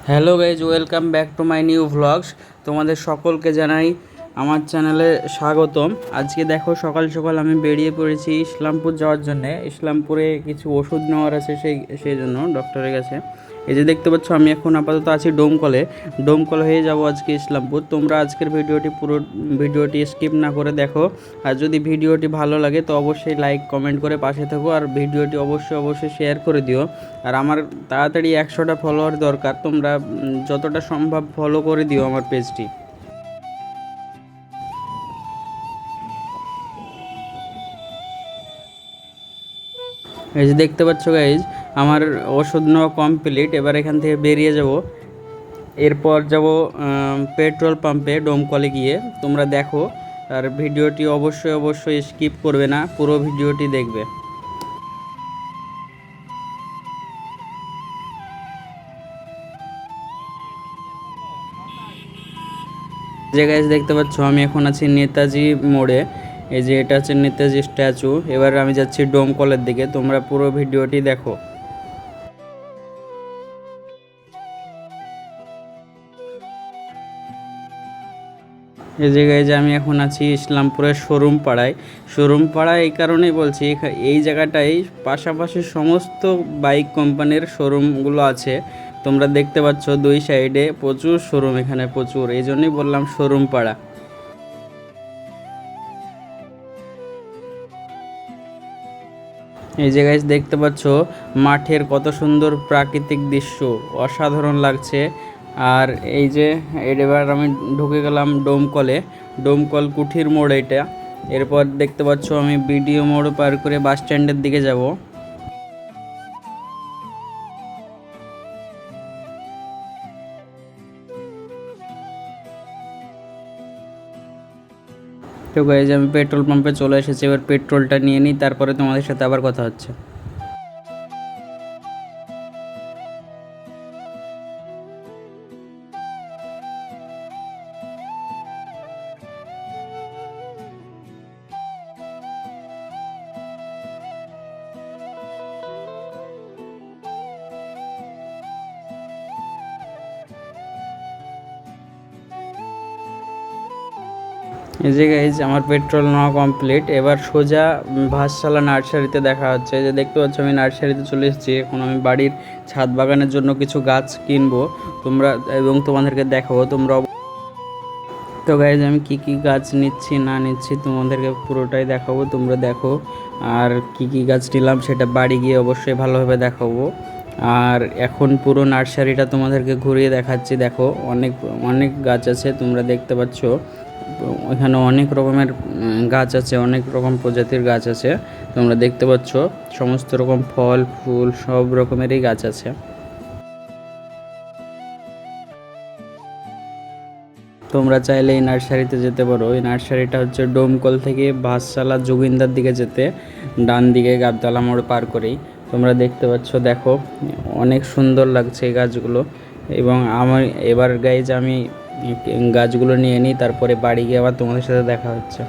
Hello guys, welcome back to my new vlogs. তোমাদের সকলকে জানাই আমার চ্যানেলে স্বাগতম। আজকে দেখো সকাল সকাল আমি বেরিয়ে পড়েছি ইসলামপুর যাওয়ার জন্যে। ইসলামপুরে কিছু ওষুধ নেওয়ার আছে, সেই জন্য ডক্টরের কাছে। এই যে দেখতে পাচ্ছ, আমি এখন আপাতত আছি ডোমকল হয়ে যাব আজকে ইসলামপুর। তোমরা আজকের পুরো ভিডিওটি স্কিপ না করে দেখো। আর যদি ভিডিওটি ভালো লাগে তো অবশ্যই লাইক কমেন্ট করে পাশে থাকো, আর ভিডিওটি অবশ্যই শেয়ার করে দিও। আর আমার তাড়াতাড়ি 100টা ফলোয়ার দরকার, তোমরা যতটা সম্ভব ফলো করে দিও আমার পেজটি। এই যে দেখতে পাচ্ছ গাইজ, আমার ওষুধ নেওয়া কমপ্লিট। এবার এখান থেকে বেরিয়ে যাব, এরপর যাব পেট্রোল পাম্পে ডোমকলে গিয়ে। তোমরা দেখো, আর ভিডিওটি অবশ্যই স্কিপ করবে না, পুরো ভিডিওটি দেখবে। যে গাইজ দেখতে পাচ্ছ, আমি এখন আছি নেতাজি মোড়ে। এই যে এটা হচ্ছে নেতাজি স্ট্যাচু। এবার আমি যাচ্ছি ডোমকলের দিকে, তোমরা পুরো ভিডিওটি দেখো। এই জায়গায় যে আমি এখন আছি ইসলামপুরের শোরুম পাড়ায় এই কারণেই বলছি, এই জায়গাটায় পাশাপাশি সমস্ত বাইক কোম্পানির শোরুমগুলো আছে। তোমরা দেখতে পাচ্ছ দুই সাইডে প্রচুর শোরুম, এখানে প্রচুর, এই জন্যই বললাম শোরুম পাড়া। এই জায়গায় দেখতে পাচ্ছ মাঠের কত সুন্দর প্রাকৃতিক দৃশ্য, অসাধারণ লাগছে। আর এই যে এবার আমি ঢুকে গেলাম ডোমকল কুঠির মোড় এটা। এরপর দেখতে পাচ্ছ আমি বিডিও মোড় পার করে বাস স্ট্যান্ডের দিকে যাব। তো গাইজ, আমি পেট্রোল পাম্পে চলে এসেছি, এবার পেট্রোলটা নিয়ে নিই, তারপরে তোমাদের সাথে আবার কথা হচ্ছে। এই যে গাইজ, আমার পেট্রোল নেওয়া কমপ্লিট। এবার সোজা ভাতশালা নার্সারিতে দেখা হচ্ছে। যে দেখতে পাচ্ছ আমি নার্সারিতে চলে এসেছি। এখন আমি বাড়ির ছাদ বাগানের জন্য কিছু গাছ কিনবো এবং তোমাদেরকে দেখাবো। তো গাইজ, আমি কি গাছ নিচ্ছি না নিচ্ছি তোমাদেরকে পুরোটাই দেখাবো, তোমরা দেখো। আর কি গাছ নিলাম সেটা বাড়ি গিয়ে অবশ্যই ভালোভাবে দেখাবো। আর এখন পুরো নার্সারিটা তোমাদেরকে ঘুরিয়ে দেখাচ্ছি। দেখো, অনেক অনেক গাছ আছে, তোমরা দেখতে পাচ্ছ। এখানে অনেক রকমের গাছ আছে, অনেক রকম প্রজাতির গাছ আছে, তোমরা দেখতে পাচ্ছ। সমস্ত রকম ফল ফুল সব রকমেরই গাছ আছে। তোমরা চাইলে এই নার্সারিতে যেতে পারো। এই নার্সারিটা হচ্ছে ডোমকল থেকে বাসশালা যোগিন্দার দিকে যেতে ডান দিকে গাবতলা মোড় পার করেই। তোমরা দেখতে পাচ্ছ, দেখো অনেক সুন্দর লাগছে এই গাছগুলো। এবং আমার এবার গাইজ আমি গাছগুলো নিয়ে নিই, তারপরে বাড়ি গিয়ে আবার তোমাদের সাথে দেখা হচ্ছে।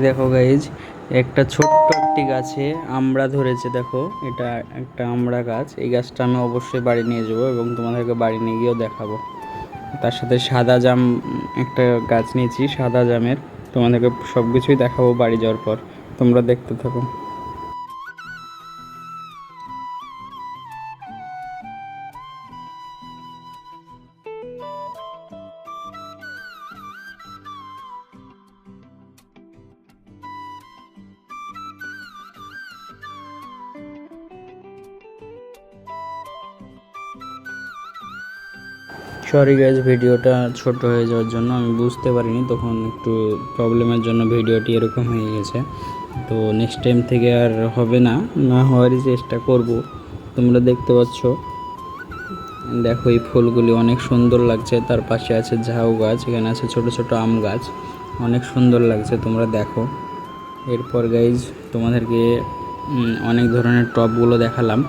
দেখো গাইজ, একটা ছোট্ট একটি গাছে আমড়া ধরেছে। দেখো, এটা একটা আমড়া গাছ। এই গাছটা আমি অবশ্যই বাড়ি নিয়ে যাবো এবং তোমাদেরকে বাড়ি নিয়ে গিয়েও দেখাবো। তার সাথে সাদা জাম, একটা গাছ নিয়েছি সাদা জামের, তোমাদেরকে সব কিছুই দেখাবো বাড়ি যাওয়ার পর। তোমরা দেখতে থাকো। সরি গাইজ, ভিডিওটা ছোট হয়ে যাওয়ার জন্য আমি বুঝতে পারিনি, তখন একটু প্রবলেমের জন্য ভিডিওটি এরকম হয়ে গেছে। তো নেক্সট টাইম থেকে আর হবে না, না হওয়ারই চেষ্টা করব। তোমরা দেখতে পাচ্ছ, দেখো এই ফুলগুলি অনেক সুন্দর লাগছে। তার পাশে আছে ঝাউ গাছ, এখানে আছে ছোট ছোট আম গাছ। অনেক সুন্দর লাগছে, তোমরা দেখো। এরপর গাইজ তোমাদেরকে অনেক ধরনের টবগুলো দেখালাম।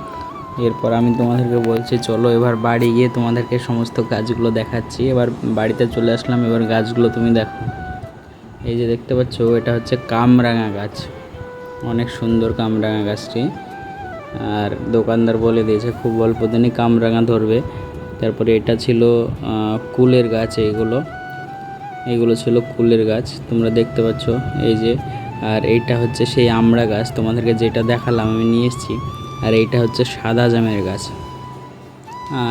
এরপর আমি তোমাদেরকে বলছি চলো এবার বাড়ি গিয়ে তোমাদেরকে সমস্ত গাছগুলো দেখাচ্ছি। এবার বাড়িতে চলে আসলাম, এবার গাছগুলো তুমি দেখো। এই যে দেখতে পাচ্ছ, এটা হচ্ছে কামরাঙা গাছ, অনেক সুন্দর কামরাঙা গাছটি। আর দোকানদার বলে দিয়েছে খুব অল্প দিনই কামরাঙা ধরবে। তারপরে এটা ছিল কুলের গাছ, এইগুলো ছিল কুলের গাছ, তোমরা দেখতে পাচ্ছ এই যে। আর এইটা হচ্ছে সেই আমড়া গাছ, তোমাদেরকে যেটা দেখালাম আমি নিয়ে এসেছি। আর এইটা হচ্ছে সাদা জামের গাছ।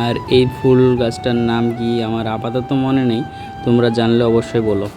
আর এই ফুল গাছটার নাম কি আমার আপাতত মনে নেই, তোমরা জানলে অবশ্যই বলো।